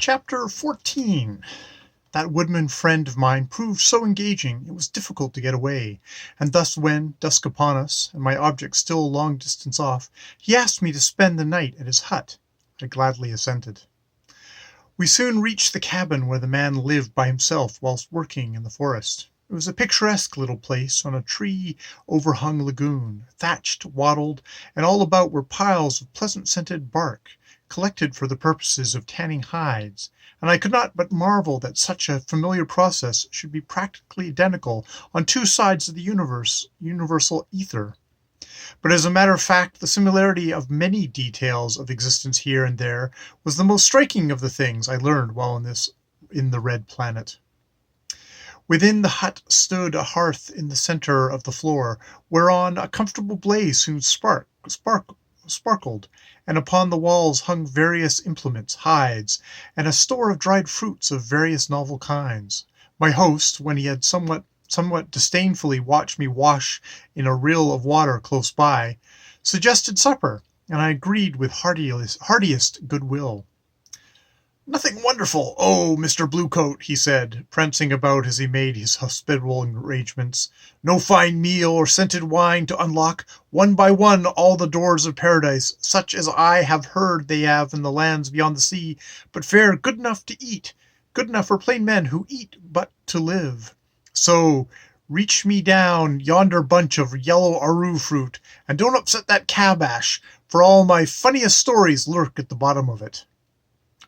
Chapter 14. That woodman friend of mine proved so engaging it was difficult to get away, and thus when, dusk upon us, and my object still a long distance off, he asked me to spend the night at his hut, I gladly assented. We soon reached the cabin where the man lived by himself whilst working in the forest. It was a picturesque little place on a tree-overhung lagoon, thatched, wattled, and all about were piles of pleasant-scented bark, collected for the purposes of tanning hides, and I could not but marvel that such a familiar process should be practically identical on two sides of the universal ether. But as a matter of fact, the similarity of many details of existence here and there was the most striking of the things I learned while in the Red Planet. Within the hut stood a hearth in the center of the floor, whereon a comfortable blaze soon sparkled, and upon the walls hung various implements, hides, and a store of dried fruits of various novel kinds. My host, when he had somewhat disdainfully watched me wash in a rill of water close by, suggested supper, and I agreed with heartiest goodwill. "Nothing wonderful, Mr. Bluecoat," he said, prancing about as he made his hospitable arrangements. "No fine meal or scented wine to unlock, one by one, all the doors of paradise, such as I have heard they have in the lands beyond the sea, but fare good enough to eat, good enough for plain men who eat but to live. So, reach me down yonder bunch of yellow aru fruit, and don't upset that cabash, for all my funniest stories lurk at the bottom of it."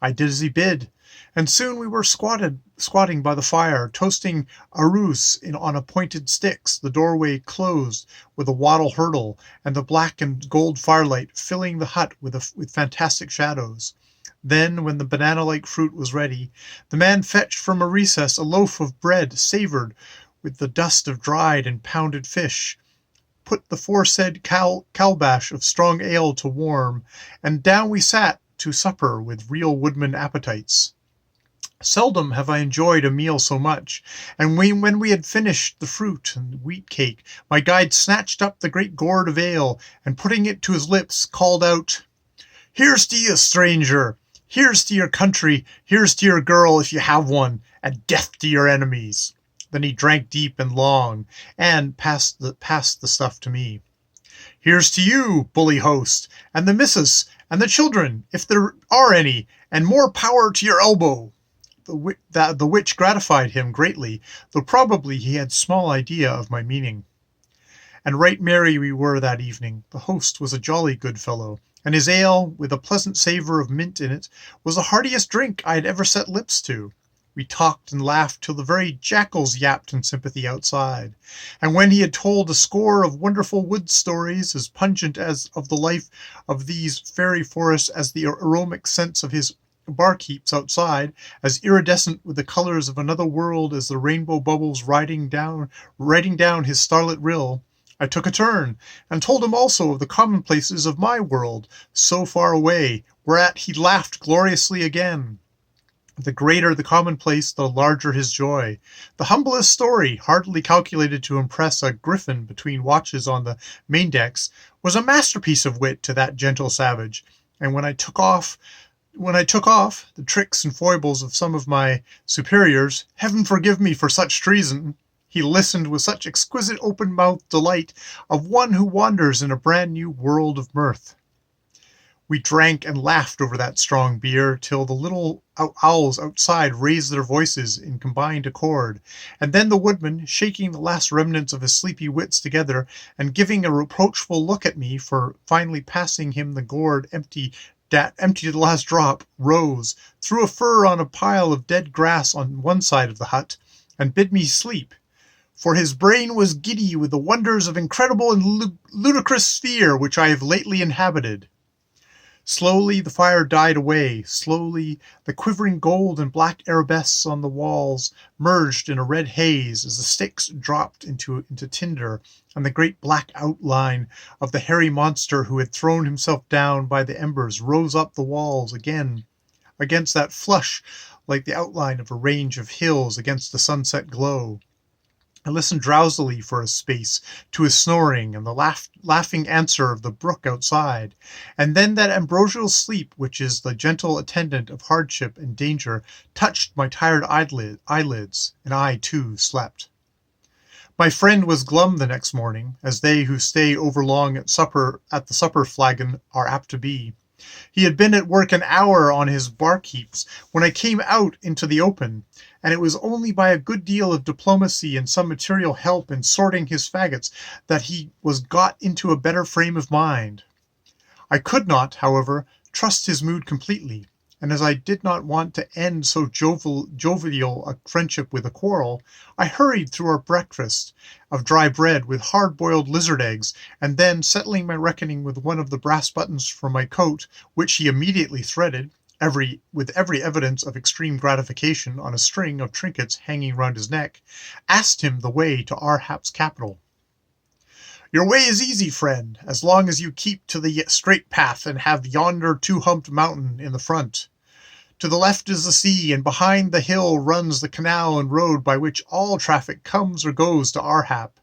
I did as he bid, and soon we were squatting by the fire, toasting arus on pointed sticks, the doorway closed with a wattle hurdle, and the black and gold firelight filling the hut with fantastic shadows. Then, when the banana-like fruit was ready, the man fetched from a recess a loaf of bread savored with the dust of dried and pounded fish, put the foresaid calabash of strong ale to warm, and down we sat to supper with real woodman appetites. Seldom have I enjoyed a meal so much, and when we had finished the fruit and wheat cake, my guide snatched up the great gourd of ale, and putting it to his lips, called out, "Here's to you, stranger! Here's to your country, here's to your girl, if you have one, and death to your enemies." Then he drank deep and long, and passed the stuff to me. "Here's to you, bully host, and the missus, and the children, if there are any, and more power to your elbow." The which gratified him greatly, though probably he had small idea of my meaning. And right merry we were that evening. The host was a jolly good fellow, and his ale, with a pleasant savour of mint in it, was the heartiest drink I had ever set lips to. We talked and laughed till the very jackals yapped in sympathy outside, and when he had told a score of wonderful wood stories, as pungent as of the life of these fairy forests as the aromatic scents of his bark heaps outside, as iridescent with the colours of another world as the rainbow bubbles riding down his starlit rill, I took a turn, and told him also of the commonplaces of my world, so far away, whereat he laughed gloriously again. The greater the commonplace, the larger his joy. The humblest story, hardly calculated to impress a griffin between watches on the main decks, was a masterpiece of wit to that gentle savage, and when I took off the tricks and foibles of some of my superiors, heaven forgive me for such treason, he listened with such exquisite open-mouthed delight of one who wanders in a brand-new world of mirth. We drank and laughed over that strong beer till the little owls outside raised their voices in combined accord, and then the woodman, shaking the last remnants of his sleepy wits together, and giving a reproachful look at me for finally passing him the gourd empty to the last drop, rose, threw a fur on a pile of dead grass on one side of the hut, and bid me sleep, for his brain was giddy with the wonders of incredible and ludicrous sphere which I have lately inhabited. Slowly the fire died away, slowly the quivering gold and black arabesques on the walls merged in a red haze as the sticks dropped into tinder, and the great black outline of the hairy monster who had thrown himself down by the embers rose up the walls again against that flush like the outline of a range of hills against the sunset glow. I listened drowsily for a space to his snoring and the laughing answer of the brook outside, and then that ambrosial sleep which is the gentle attendant of hardship and danger touched my tired eyelids, and I too slept. My friend was glum the next morning, as they who stay overlong at the supper flagon are apt to be. He had been at work an hour on his bark heaps when I came out into the open, and it was only by a good deal of diplomacy and some material help in sorting his faggots that he was got into a better frame of mind. I could not, however, trust his mood completely, and as I did not want to end so jovial a friendship with a quarrel, I hurried through our breakfast of dry bread with hard-boiled lizard eggs, and then, settling my reckoning with one of the brass buttons from my coat, which he immediately threaded, with every evidence of extreme gratification on a string of trinkets hanging round his neck, asked him the way to Ar-hap's capital. "Your way is easy, friend, as long as you keep to the straight path and have yonder two-humped mountain in the front. To the left is the sea, and behind the hill runs the canal and road by which all traffic comes or goes to Ar-hap.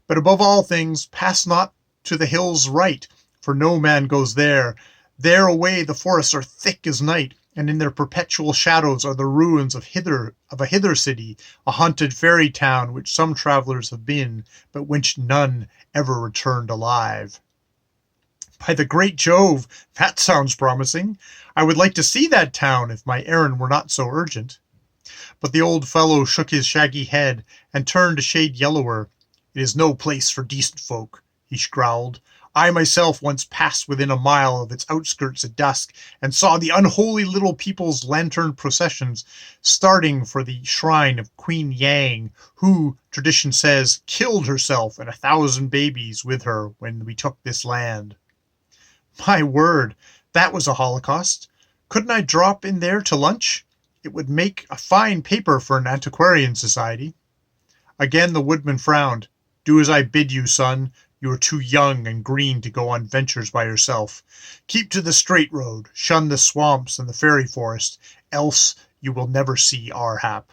But above all things, pass not to the hill's right, for no man goes there. There away the forests are thick as night, and in their perpetual shadows are the ruins of a hither city, a haunted fairy town which some travellers have been, but which none ever returned alive." "By the great Jove, that sounds promising. I would like to see that town if my errand were not so urgent." But the old fellow shook his shaggy head and turned a shade yellower. "It is no place for decent folk," he growled. "I myself once passed within a mile of its outskirts at dusk, and saw the unholy little people's lantern processions starting for the shrine of Queen Yang, who, tradition says, killed herself and 1,000 babies with her when we took this land." My word, that was a holocaust. Couldn't I drop in there to lunch? It would make a fine paper for an antiquarian society. Again the woodman frowned. "Do as I bid you, son. You are too young and green to go on ventures by yourself. Keep to the straight road, shun the swamps and the fairy forest, else you will never see Ar-hap."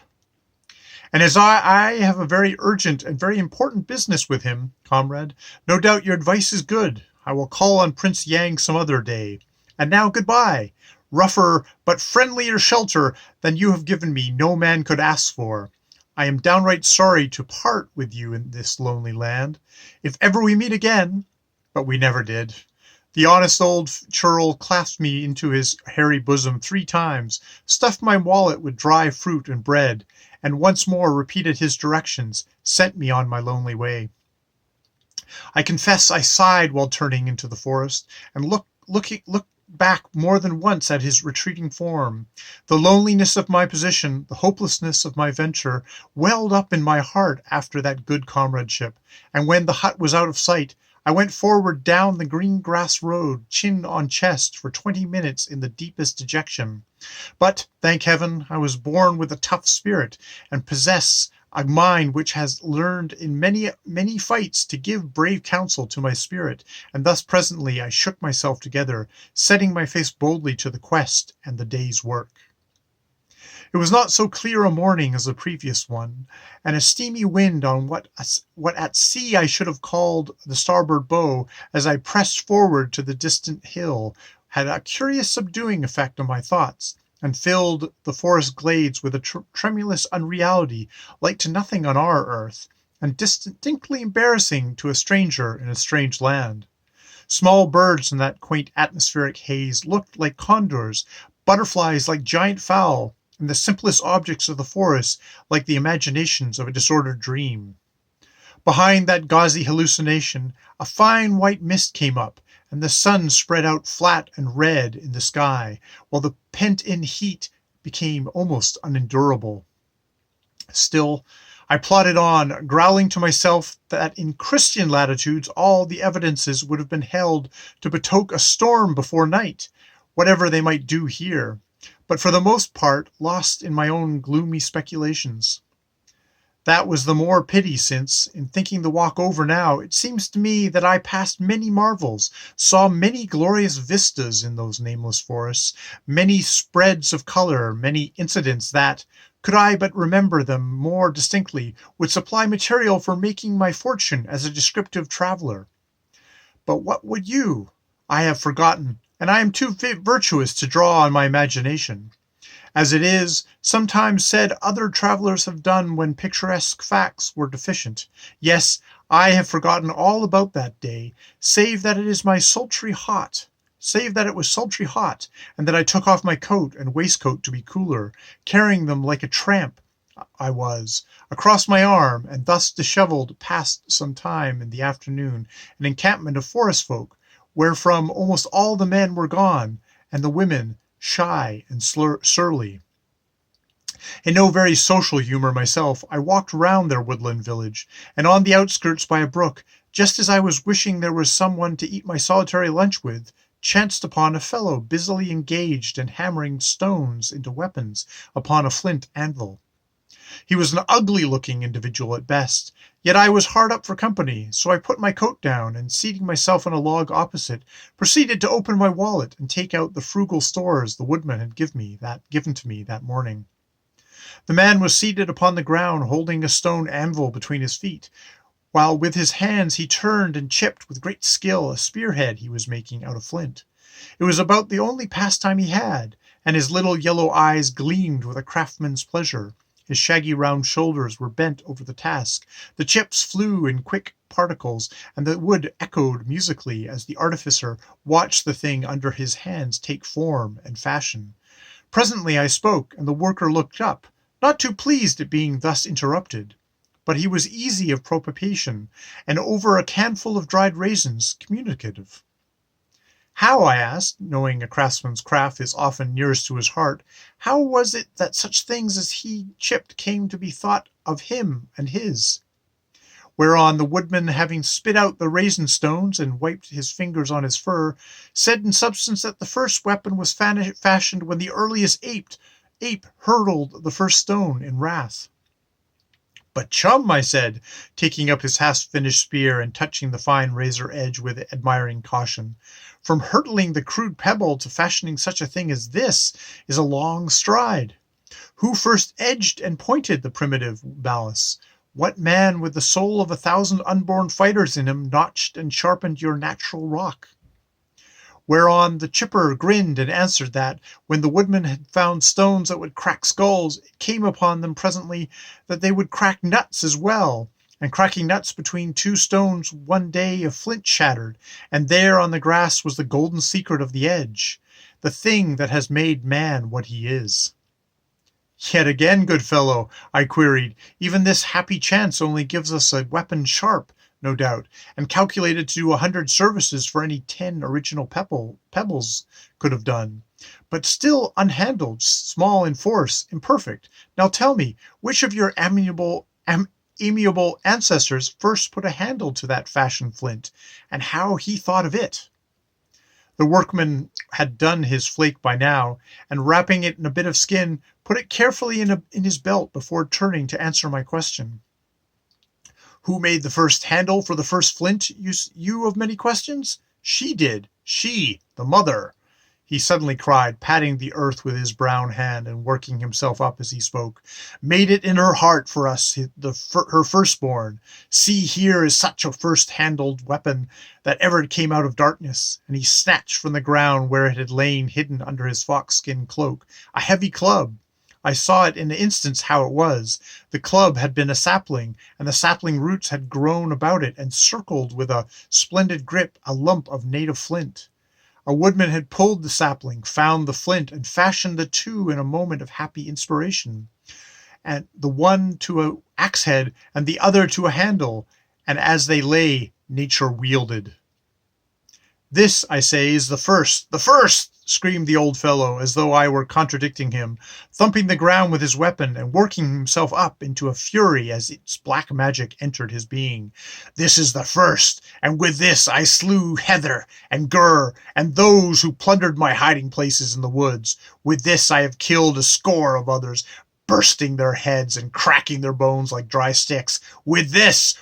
"And as I have a very urgent and very important business with him, comrade, no doubt your advice is good. I will call on Prince Yang some other day. And now goodbye. Rougher but friendlier shelter than you have given me no man could ask for. I am downright sorry to part with you in this lonely land. If ever we meet again—" But we never did. The honest old churl clasped me into his hairy bosom 3 times, stuffed my wallet with dry fruit and bread, and once more repeated his directions, sent me on my lonely way. I confess I sighed while turning into the forest, and looked back more than once at his retreating form. The loneliness of my position, the hopelessness of my venture, welled up in my heart after that good comradeship, and when the hut was out of sight, I went forward down the green grass road, chin on chest, for 20 minutes in the deepest dejection. But, thank heaven, I was born with a tough spirit, and possess a mind which has learned in many fights to give brave counsel to my spirit, and thus presently I shook myself together, setting my face boldly to the quest and the day's work. It was not so clear a morning as the previous one, and a steamy wind on what at sea I should have called the starboard bow, as I pressed forward to the distant hill, had a curious subduing effect on my thoughts, and filled the forest glades with a tremulous unreality like to nothing on our earth, and distinctly embarrassing to a stranger in a strange land. Small birds in that quaint atmospheric haze looked like condors, butterflies like giant fowl, and the simplest objects of the forest like the imaginations of a disordered dream. Behind that gauzy hallucination, a fine white mist came up, and the sun spread out flat and red in the sky, while the pent-in heat became almost unendurable. Still, I plodded on, growling to myself that in Christian latitudes all the evidences would have been held to betoken a storm before night, whatever they might do here, but for the most part lost in my own gloomy speculations. That was the more pity since, in thinking the walk over now, it seems to me that I passed many marvels, saw many glorious vistas in those nameless forests, many spreads of color, many incidents that, could I but remember them more distinctly, would supply material for making my fortune as a descriptive traveler. But what would you? I have forgotten, and I am too virtuous to draw on my imagination. As it is, sometimes said other travelers have done when picturesque facts were deficient. Yes, I have forgotten all about that day, save that it was sultry hot, and that I took off my coat and waistcoat to be cooler, carrying them like a tramp I was, across my arm, and thus dishevelled passed some time in the afternoon an encampment of forest folk, wherefrom almost all the men were gone, and the women shy and surly. In no very social humour myself, I walked round their woodland village, and on the outskirts by a brook, just as I was wishing there was some one to eat my solitary lunch with, chanced upon a fellow busily engaged in hammering stones into weapons upon a flint anvil. He was an ugly-looking individual at best, yet I was hard up for company, so I put my coat down, and seating myself on a log opposite, proceeded to open my wallet and take out the frugal stores the woodman had given to me that morning. The man was seated upon the ground, holding a stone anvil between his feet, while with his hands he turned and chipped with great skill a spearhead he was making out of flint. It was about the only pastime he had, and his little yellow eyes gleamed with a craftsman's pleasure. His shaggy round shoulders were bent over the task. The chips flew in quick particles, and the wood echoed musically as the artificer watched the thing under his hands take form and fashion. Presently I spoke, and the worker looked up, not too pleased at being thus interrupted. But he was easy of propitiation, and over a canful of dried raisins communicative. How, I asked, knowing a craftsman's craft is often nearest to his heart, how was it that such things as he chipped came to be thought of him and his? Whereon the woodman, having spit out the raisin stones and wiped his fingers on his fur, said in substance that the first weapon was fashioned when the earliest ape hurled the first stone in wrath. But chum, I said, taking up his half-finished spear and touching the fine razor edge with admiring caution, from hurtling the crude pebble to fashioning such a thing as this is a long stride. Who first edged and pointed the primitive malice? What man with the soul of 1,000 unborn fighters in him notched and sharpened your natural rock? Whereon the chipper grinned and answered that, when the woodman had found stones that would crack skulls, it came upon them presently that they would crack nuts as well, and cracking nuts between two stones one day a flint shattered, and there on the grass was the golden secret of the edge, the thing that has made man what he is. Yet again, good fellow, I queried, even this happy chance only gives us a weapon sharp, no doubt, and calculated to do 100 services for any 10 original pebbles could have done, but still unhandled, small in force, imperfect. Now tell me, which of your amiable ancestors first put a handle to that fashioned flint, and how he thought of it? The workman had done his flake by now, and wrapping it in a bit of skin, put it carefully in his belt before turning to answer my question. Who made the first handle for the first flint, you of many questions? She did. She, the mother, he suddenly cried, patting the earth with his brown hand and working himself up as he spoke. Made it in her heart for us, her firstborn. See, here is such a first-handled weapon that ever came out of darkness. And he snatched from the ground where it had lain hidden under his fox-skin cloak a heavy club. I saw it in an instant how it was. The club had been a sapling, and the sapling roots had grown about it and circled with a splendid grip a lump of native flint. A woodman had pulled the sapling, found the flint, and fashioned the two in a moment of happy inspiration, and the one to an axe head and the other to a handle, and as they lay, nature wielded. This, I say, is the first, screamed the old fellow, as though I were contradicting him, thumping the ground with his weapon and working himself up into a fury as its black magic entered his being. This is the first, and with this I slew Heather and Gllvr and those who plundered my hiding places in the woods. With this I have killed a score of others, bursting their heads and cracking their bones like dry sticks. With this!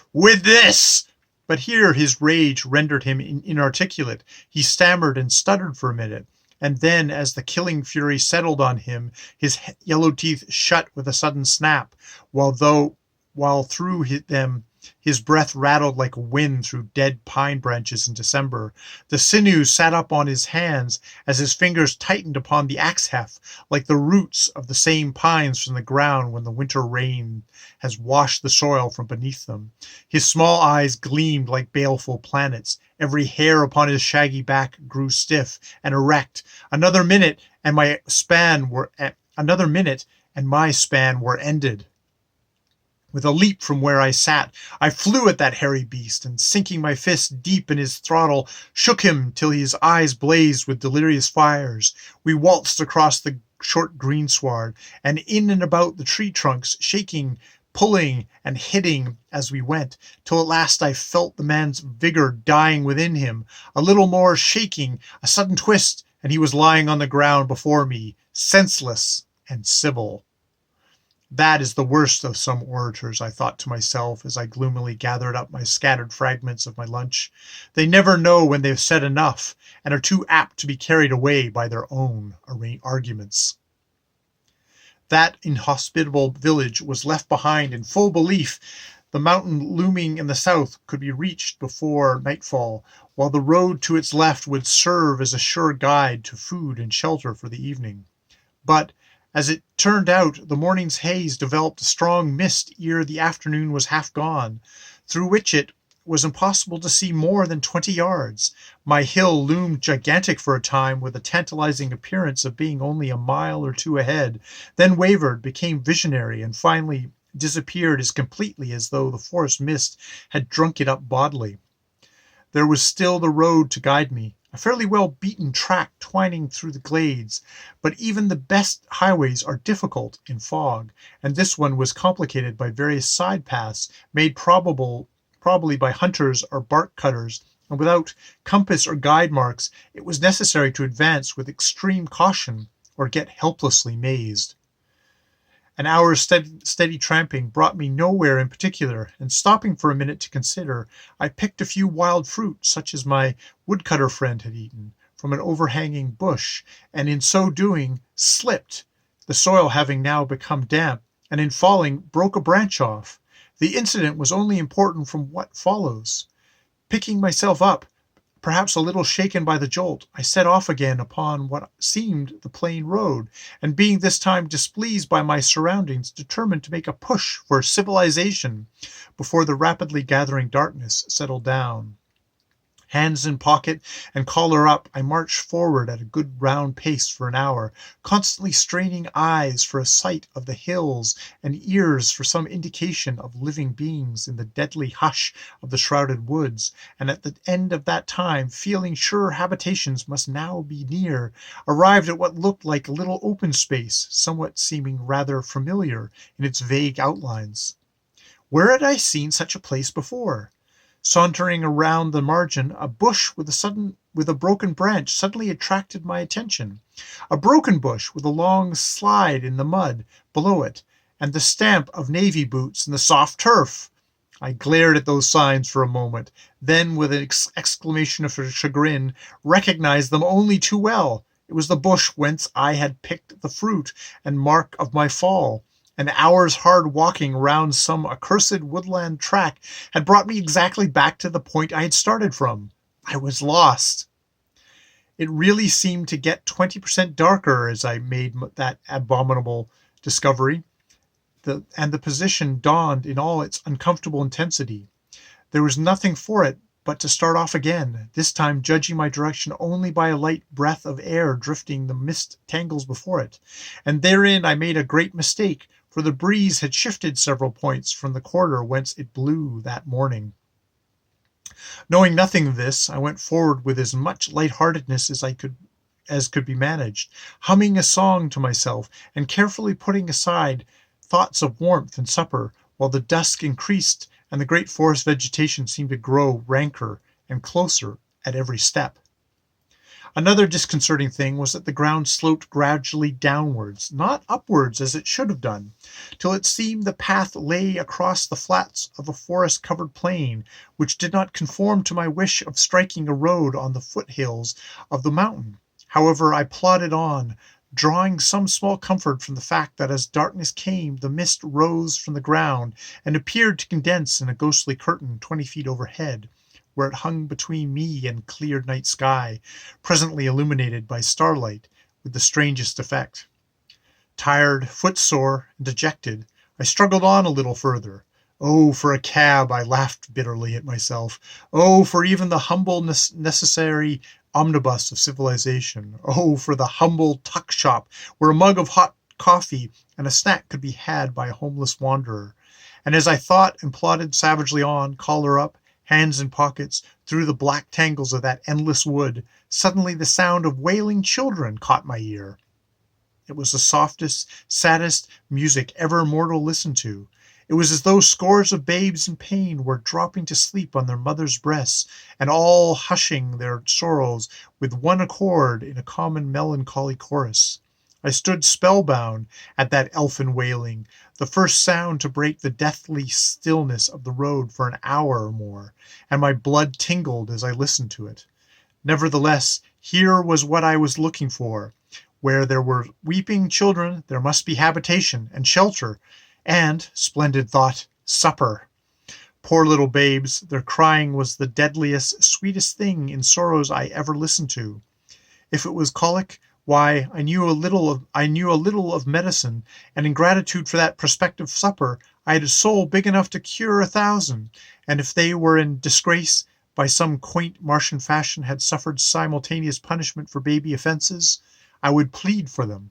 But here his rage rendered him inarticulate. He stammered and stuttered for a minute, And then, as the killing fury settled on him, his yellow teeth shut with a sudden snap, while through them his breath rattled like wind through dead pine branches in December. The sinews sat up on his hands as his fingers tightened upon the axe heft, like the roots of the same pines from the ground when the winter rain has washed the soil from beneath them. His small eyes gleamed like baleful planets. Every hair upon his shaggy back grew stiff and erect. Another minute and my span were ended. With a leap from where I sat, I flew at that hairy beast, and sinking my fist deep in his throttle, shook him till his eyes blazed with delirious fires. We waltzed across the short greensward, and in and about the tree trunks, shaking, pulling, and hitting as we went, till at last I felt the man's vigor dying within him. A little more shaking, a sudden twist, and he was lying on the ground before me, senseless and civil. That is the worst of some orators, I thought to myself as I gloomily gathered up my scattered fragments of my lunch. They never know when they've said enough, and are too apt to be carried away by their own arguments. That inhospitable village was left behind in full belief. The mountain looming in the south could be reached before nightfall, while the road to its left would serve as a sure guide to food and shelter for the evening. But as it turned out, the morning's haze developed a strong mist ere the afternoon was half gone, through which it was impossible to see more than 20 yards. My hill loomed gigantic for a time, with a tantalizing appearance of being only a mile or two ahead, then wavered, became visionary, and finally disappeared as completely as though the forest mist had drunk it up bodily. There was still the road to guide me, a fairly well-beaten track twining through the glades, but even the best highways are difficult in fog, and this one was complicated by various side paths made probably by hunters or bark cutters, and without compass or guide marks it was necessary to advance with extreme caution or get helplessly mazed. An hour's steady tramping brought me nowhere in particular, and stopping for a minute to consider, I picked a few wild fruit, such as my woodcutter friend had eaten, from an overhanging bush, and in so doing slipped, the soil having now become damp, and in falling broke a branch off. The incident was only important from what follows. Picking myself up, perhaps a little shaken by the jolt, I set off again upon what seemed the plain road, and being this time displeased by my surroundings, determined to make a push for civilization before the rapidly gathering darkness settled down. Hands in pocket and collar up, I marched forward at a good round pace for an hour, constantly straining eyes for a sight of the hills and ears for some indication of living beings in the deadly hush of the shrouded woods, and at the end of that time, feeling sure habitations must now be near, arrived at what looked like a little open space, somewhat seeming rather familiar in its vague outlines. Where had I seen such a place before? Sauntering around the margin, a bush with a broken branch suddenly attracted my attention. A broken bush with a long slide in the mud below it, and the stamp of navy boots in the soft turf. I glared at those signs for a moment, then with an exclamation of chagrin, recognized them only too well. It was the bush whence I had picked the fruit and mark of my fall. An hour's hard walking round some accursed woodland track had brought me exactly back to the point I had started from. I was lost. It really seemed to get 20% darker as I made that abominable discovery, and the position dawned in all its uncomfortable intensity. There was nothing for it but to start off again, this time judging my direction only by a light breath of air drifting the mist tangles before it. And therein I made a great mistake, for the breeze had shifted several points from the quarter whence it blew that morning. Knowing nothing of this, I went forward with as much light-heartedness as could be managed, humming a song to myself, and carefully putting aside thoughts of warmth and supper, while the dusk increased and the great forest vegetation seemed to grow ranker and closer at every step. Another disconcerting thing was that the ground sloped gradually downwards, not upwards as it should have done, till it seemed the path lay across the flats of a forest-covered plain, which did not conform to my wish of striking a road on the foothills of the mountain. However, I plodded on, drawing some small comfort from the fact that as darkness came, the mist rose from the ground and appeared to condense in a ghostly curtain 20 feet overhead, where it hung between me and clear night sky, presently illuminated by starlight with the strangest effect. Tired, footsore, and dejected, I struggled on a little further. Oh, for a cab, I laughed bitterly at myself. Oh, for even the humble necessary omnibus of civilization. Oh, for the humble tuck shop where a mug of hot coffee and a snack could be had by a homeless wanderer. And as I thought and plodded savagely on, collar up, hands in pockets, through the black tangles of that endless wood, suddenly the sound of wailing children caught my ear. It was the softest, saddest music ever mortal listened to. It was as though scores of babes in pain were dropping to sleep on their mothers' breasts, and all hushing their sorrows with one accord in a common melancholy chorus. I stood spellbound at that elfin wailing, the first sound to break the deathly stillness of the road for an hour or more, and my blood tingled as I listened to it. Nevertheless, here was what I was looking for. Where there were weeping children, there must be habitation and shelter, and, splendid thought, supper. Poor little babes, their crying was the deadliest, sweetest thing in sorrows I ever listened to. If it was colic, why, I knew a little of medicine, and in gratitude for that prospective supper, I had a soul big enough to cure 1,000. And if they were in disgrace, by some quaint Martian fashion had suffered simultaneous punishment for baby offenses, I would plead for them.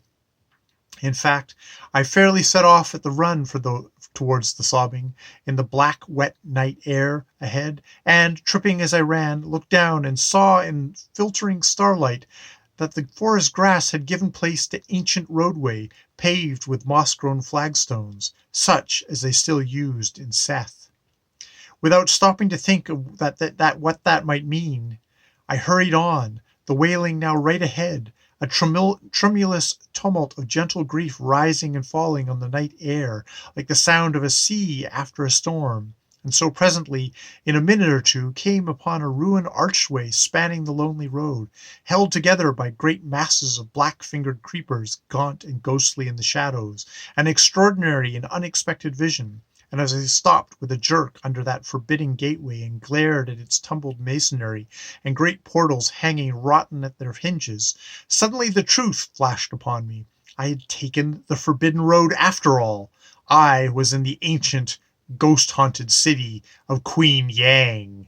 In fact, I fairly set off at the run towards the sobbing, in the black, wet night air ahead, and, tripping as I ran, looked down and saw in filtering starlight that the forest grass had given place to ancient roadway paved with moss-grown flagstones, such as they still used in Seth. Without stopping to think of what that might mean, I hurried on, the wailing now right ahead, a tremulous tumult of gentle grief rising and falling on the night air, like the sound of a sea after a storm. And so presently, in a minute or two, came upon a ruined archway spanning the lonely road, held together by great masses of black-fingered creepers, gaunt and ghostly in the shadows, an extraordinary and unexpected vision. And as I stopped with a jerk under that forbidding gateway and glared at its tumbled masonry and great portals hanging rotten at their hinges, suddenly the truth flashed upon me. I had taken the forbidden road after all. I was in the ancient, ghost-haunted city of Queen Yang.